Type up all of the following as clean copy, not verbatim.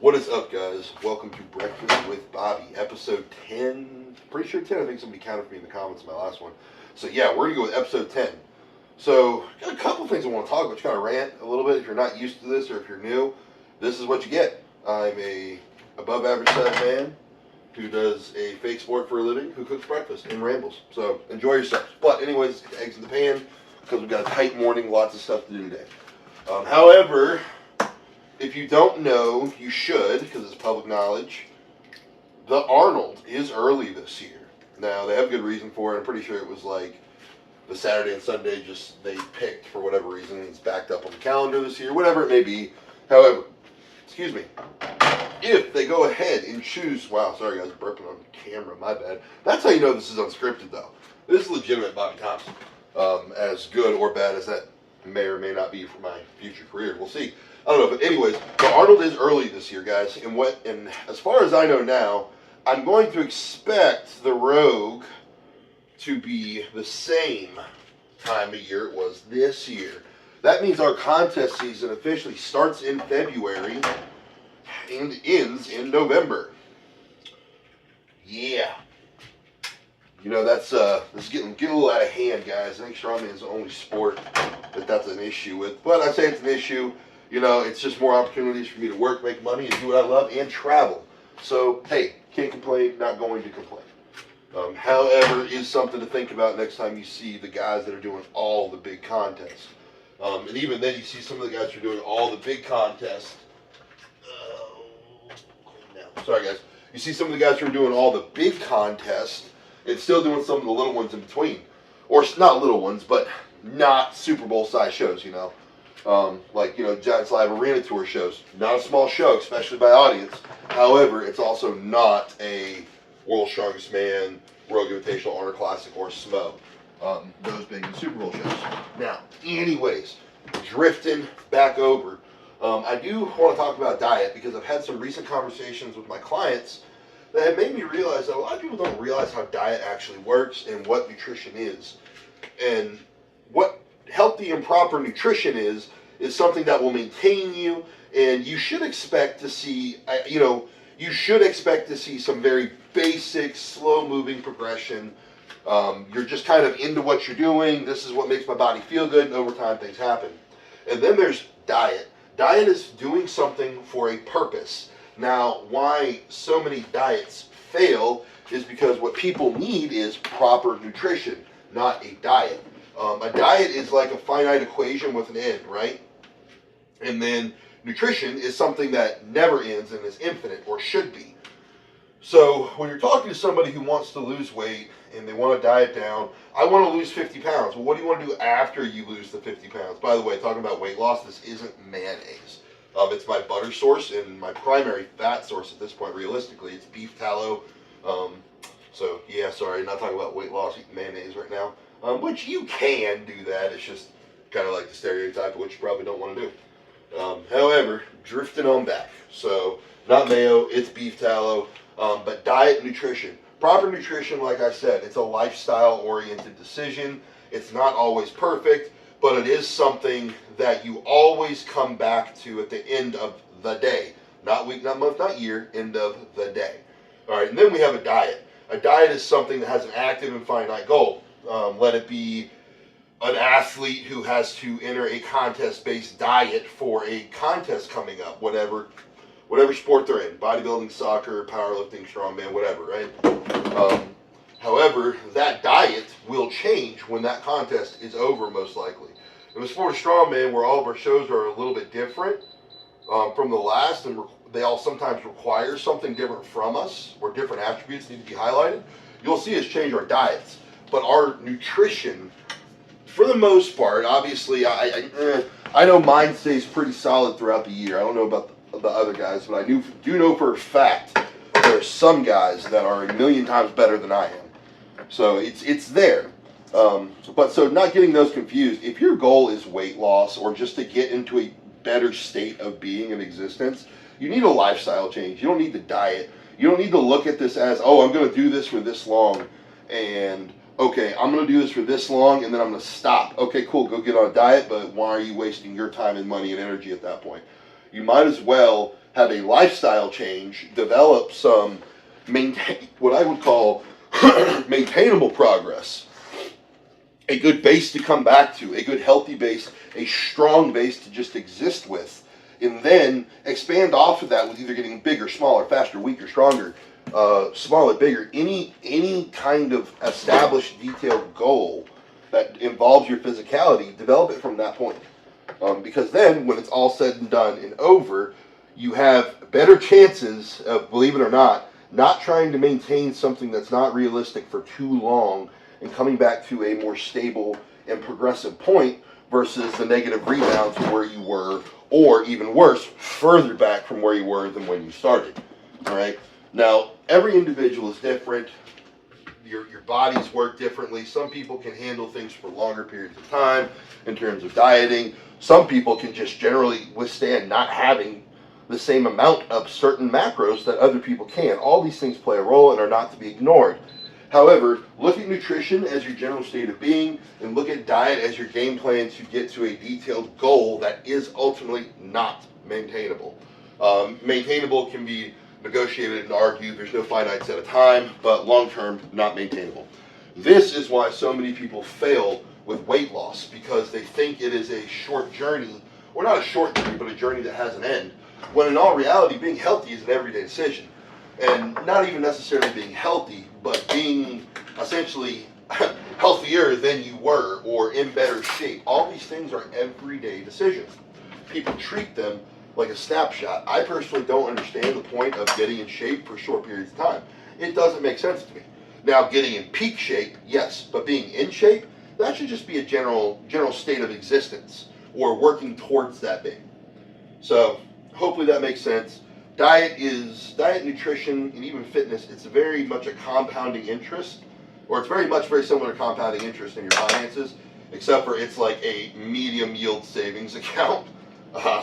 What is up, guys? Welcome to Breakfast with Bobby, episode 10. Pretty sure 10. I think somebody counted for me in the comments in my last one. So, yeah, we're going to go with episode 10. So, got a couple things I want to talk about. Just kind of rant a little bit. If you're not used to this or if you're new, this is what you get. I'm a above average sized man who does a fake sport for a living, who cooks breakfast and rambles. So, enjoy yourselves. But, anyways, let's get the eggs in the pan because we've got a tight morning, lots of stuff to do today. However, if you don't know, you should, because it's public knowledge. The Arnold is early this year. Now, they have a good reason for it. I'm pretty sure it was like the Saturday and Sunday just they picked for whatever reason. It's backed up on the calendar this year, whatever it may be. However, excuse me, if they go ahead and choose, wow, sorry guys, burping on camera, my bad. That's how you know this is unscripted, though. This is legitimate Bobby Thompson. As good or bad as that may or may not be for my future career, we'll see. I don't know, but anyways, the Arnold is early this year, guys. And as far as I know now, I'm going to expect the Rogue to be the same time of year it was this year. That means our contest season officially starts in February and ends in November. Yeah. You know, that's getting a little out of hand, guys. I think strongman is the only sport that's an issue with. But I say it's an issue. You know, it's just more opportunities for me to work, make money, and do what I love, and travel. So, hey, can't complain, not going to complain. However, is something to think about next time you see the guys that are doing all the big contests. And even then, you see some of the guys who are doing all the big contests. Sorry, guys. You see some of the guys who are doing all the big contests and still doing some of the little ones in between. Or not little ones, but not Super Bowl-sized shows, you know. Like, you know, Giants Live Arena Tour shows. Not a small show, especially by audience. However, it's also not a World's Strongest Man, World Invitational, Honor Classic, or SMO. Those being the Super Bowl shows. Now, anyways, drifting back over. I do want to talk about diet because I've had some recent conversations with my clients that have made me realize that a lot of people don't realize how diet actually works and what nutrition is. And what healthy and proper nutrition is something that will maintain you, and you should expect to see, you should expect to see some very basic, slow-moving progression. You're just kind of into what you're doing. This is what makes my body feel good, and over time things happen. And then there's diet. Diet is doing something for a purpose. Now, why so many diets fail is because what people need is proper nutrition, not a diet. A diet is like a finite equation with an end, right? And then nutrition is something that never ends and is infinite, or should be. So when you're talking to somebody who wants to lose weight and they want to diet down, I want to lose 50 pounds. Well, what do you want to do after you lose the 50 pounds? By the way, talking about weight loss, this isn't mayonnaise. It's my butter source and my primary fat source at this point, realistically. It's beef tallow. So, yeah, sorry, not talking about weight loss, eating mayonnaise right now. Which you can do that. It's just kind of like the stereotype of what you probably don't want to do. However, drifting on back. So, not mayo, it's beef tallow. But diet and nutrition. Proper nutrition, like I said, it's a lifestyle-oriented decision. It's not always perfect, but it is something that you always come back to at the end of the day. Not week, not month, not year, end of the day. All right, and then we have a diet. A diet is something that has an active and finite goal. Let it be an athlete who has to enter a contest-based diet for a contest coming up, whatever sport they're in, bodybuilding, soccer, powerlifting, strongman, whatever, right? However, that diet will change when that contest is over, most likely. In the sport of strongman, where all of our shows are a little bit different from the last, and they all sometimes require something different from us, or different attributes need to be highlighted, you'll see us change our diets. But our nutrition, for the most part, obviously, I know mine stays pretty solid throughout the year. I don't know about the other guys, but I do know for a fact there are some guys that are a million times better than I am. So it's there. So not getting those confused. If your goal is weight loss or just to get into a better state of being and existence, you need a lifestyle change. You don't need the diet. You don't need to look at this as, oh, I'm going to do this for this long, and okay, I'm going to do this for this long, and then I'm going to stop. Okay, cool, go get on a diet, but why are you wasting your time and money and energy at that point? You might as well have a lifestyle change, develop some what I would call maintainable progress, a good base to come back to, a good healthy base, a strong base to just exist with, and then expand off of that with either getting bigger, smaller, faster, weaker, stronger, smaller, bigger, any kind of established, detailed goal that involves your physicality. Develop it from that point, because then when it's all said and done and over, you have better chances of, believe it or not trying to maintain something that's not realistic for too long and coming back to a more stable and progressive point versus the negative rebound to where you were, or even worse, further back from where you were than when you started. All right. Now, every individual is different. Your bodies work differently. Some people can handle things for longer periods of time in terms of dieting. Some people can just generally withstand not having the same amount of certain macros that other people can. All these things play a role and are not to be ignored. However, look at nutrition as your general state of being, and look at diet as your game plan to get to a detailed goal that is ultimately not maintainable. Maintainable can be negotiated and argued. There's no finite set of time, but long-term, not maintainable. This is why so many people fail with weight loss, because they think it is a short journey, or not a short journey, but a journey that has an end, when in all reality, being healthy is an everyday decision. And not even necessarily being healthy, but being essentially healthier than you were, or in better shape. All these things are everyday decisions. People treat them like a snapshot. I personally don't understand the point of getting in shape for short periods of time. It doesn't make sense to me. Now, getting in peak shape, yes, but being in shape, that should just be a general state of existence, or working towards that being. So hopefully that makes sense. Diet, nutrition, and even fitness, it's very much a compounding interest, or it's very similar to compounding interest in your finances, except for it's like a medium yield savings account.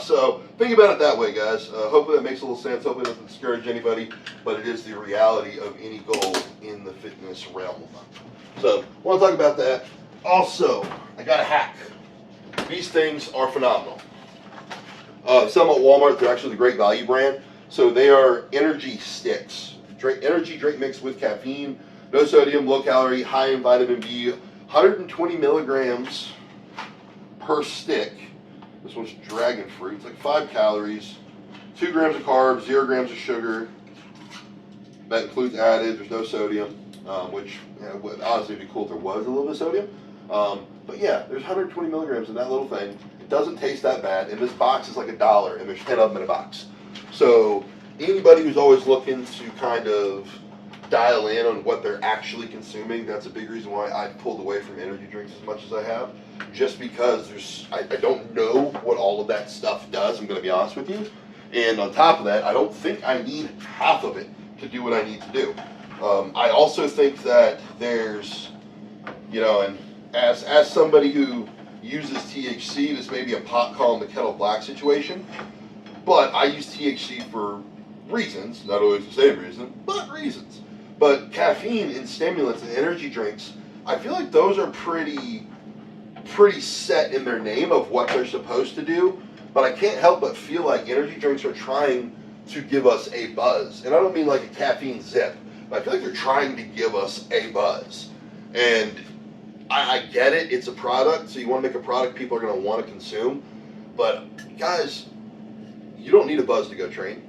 So think about it that way, guys. Hopefully that makes a little sense. Hopefully it doesn't discourage anybody, but it is the reality of any goal in the fitness realm. So I want to talk about that. Also, I got a hack. These things are phenomenal. Some at Walmart, they're actually the Great Value brand. So they are energy sticks. Energy drink mix with caffeine, no sodium, low calorie, high in vitamin B, 120 milligrams per stick. This one's dragon fruit. It's like 5 calories, 2 grams of carbs, 0 grams of sugar. That includes added. There's no sodium, which would honestly be cool if there was a little bit of sodium. But yeah, there's 120 milligrams in that little thing. It doesn't taste that bad. And this box is like $1, and there's 10 of them in a box. So anybody who's always looking to kind of dial in on what they're actually consuming, that's a big reason why I pulled away from energy drinks as much as I have. Just because I don't know what all of that stuff does, I'm going to be honest with you. And on top of that, I don't think I need half of it to do what I need to do. I also think that there's, and as somebody who uses THC, this may be a pot calling the kettle black situation, but I use THC for reasons, not always the same reason, but reasons. But caffeine and stimulants and energy drinks, I feel like those are pretty set in their name of what they're supposed to do, but I can't help but feel like energy drinks are trying to give us a buzz. And I don't mean like a caffeine zip, but I feel like they're trying to give us a buzz. And I get it, it's a product, so you want to make a product people are going to want to consume, but guys, you don't need a buzz to go train.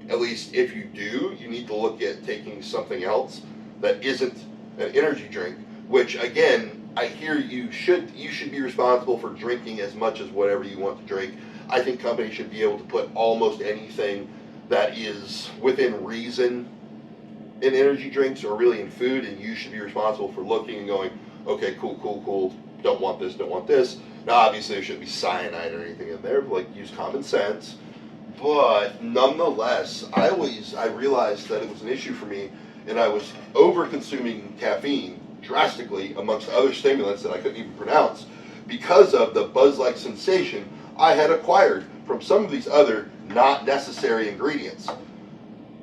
At least if you do, you need to look at taking something else that isn't an energy drink, which again, I hear you should be responsible for drinking as much as whatever you want to drink. I think companies should be able to put almost anything that is within reason in energy drinks or really in food, and you should be responsible for looking and going, okay, cool, don't want this. Now obviously there shouldn't be cyanide or anything in there, but like use common sense. But nonetheless, I realized that it was an issue for me, and I was over consuming caffeine drastically amongst other stimulants that I couldn't even pronounce because of the buzz-like sensation I had acquired from some of these other not necessary ingredients.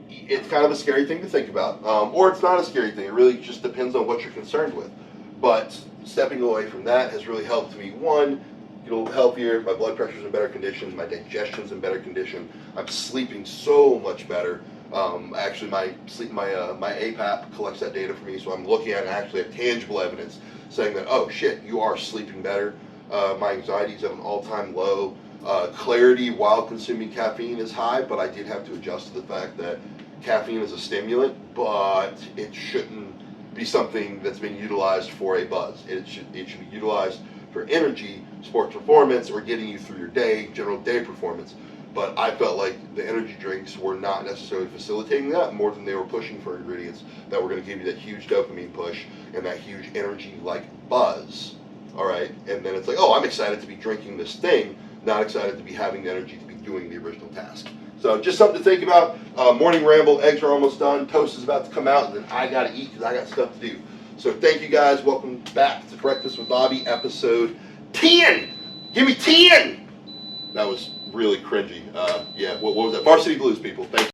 It's kind of a scary thing to think about, or it's not a scary thing. It really just depends on what you're concerned with. But stepping away from that has really helped me, one, get a little healthier. My blood pressure's in better condition. My digestion's in better condition. I'm sleeping so much better. Actually, my APAP collects that data for me, so I'm looking at it and actually have tangible evidence saying that, oh shit, you are sleeping better. My anxiety's at an all-time low. Clarity while consuming caffeine is high, but I did have to adjust to the fact that caffeine is a stimulant, but it shouldn't be something that's being utilized for a buzz. It should be utilized for energy, sports performance, or getting you through your day, general day performance. But I felt like the energy drinks were not necessarily facilitating that more than they were pushing for ingredients that were going to give you that huge dopamine push and that huge energy-like buzz. All right, and then it's like, oh, I'm excited to be drinking this thing, not excited to be having the energy to be doing the original task. So just something to think about. Morning ramble, eggs are almost done, toast is about to come out, and then I got to eat because I got stuff to do. So thank you guys. Welcome back to Breakfast with Bobby, episode 10. Give me 10. That was really cringy. Yeah, what was that? Varsity Blues, people. Thank you.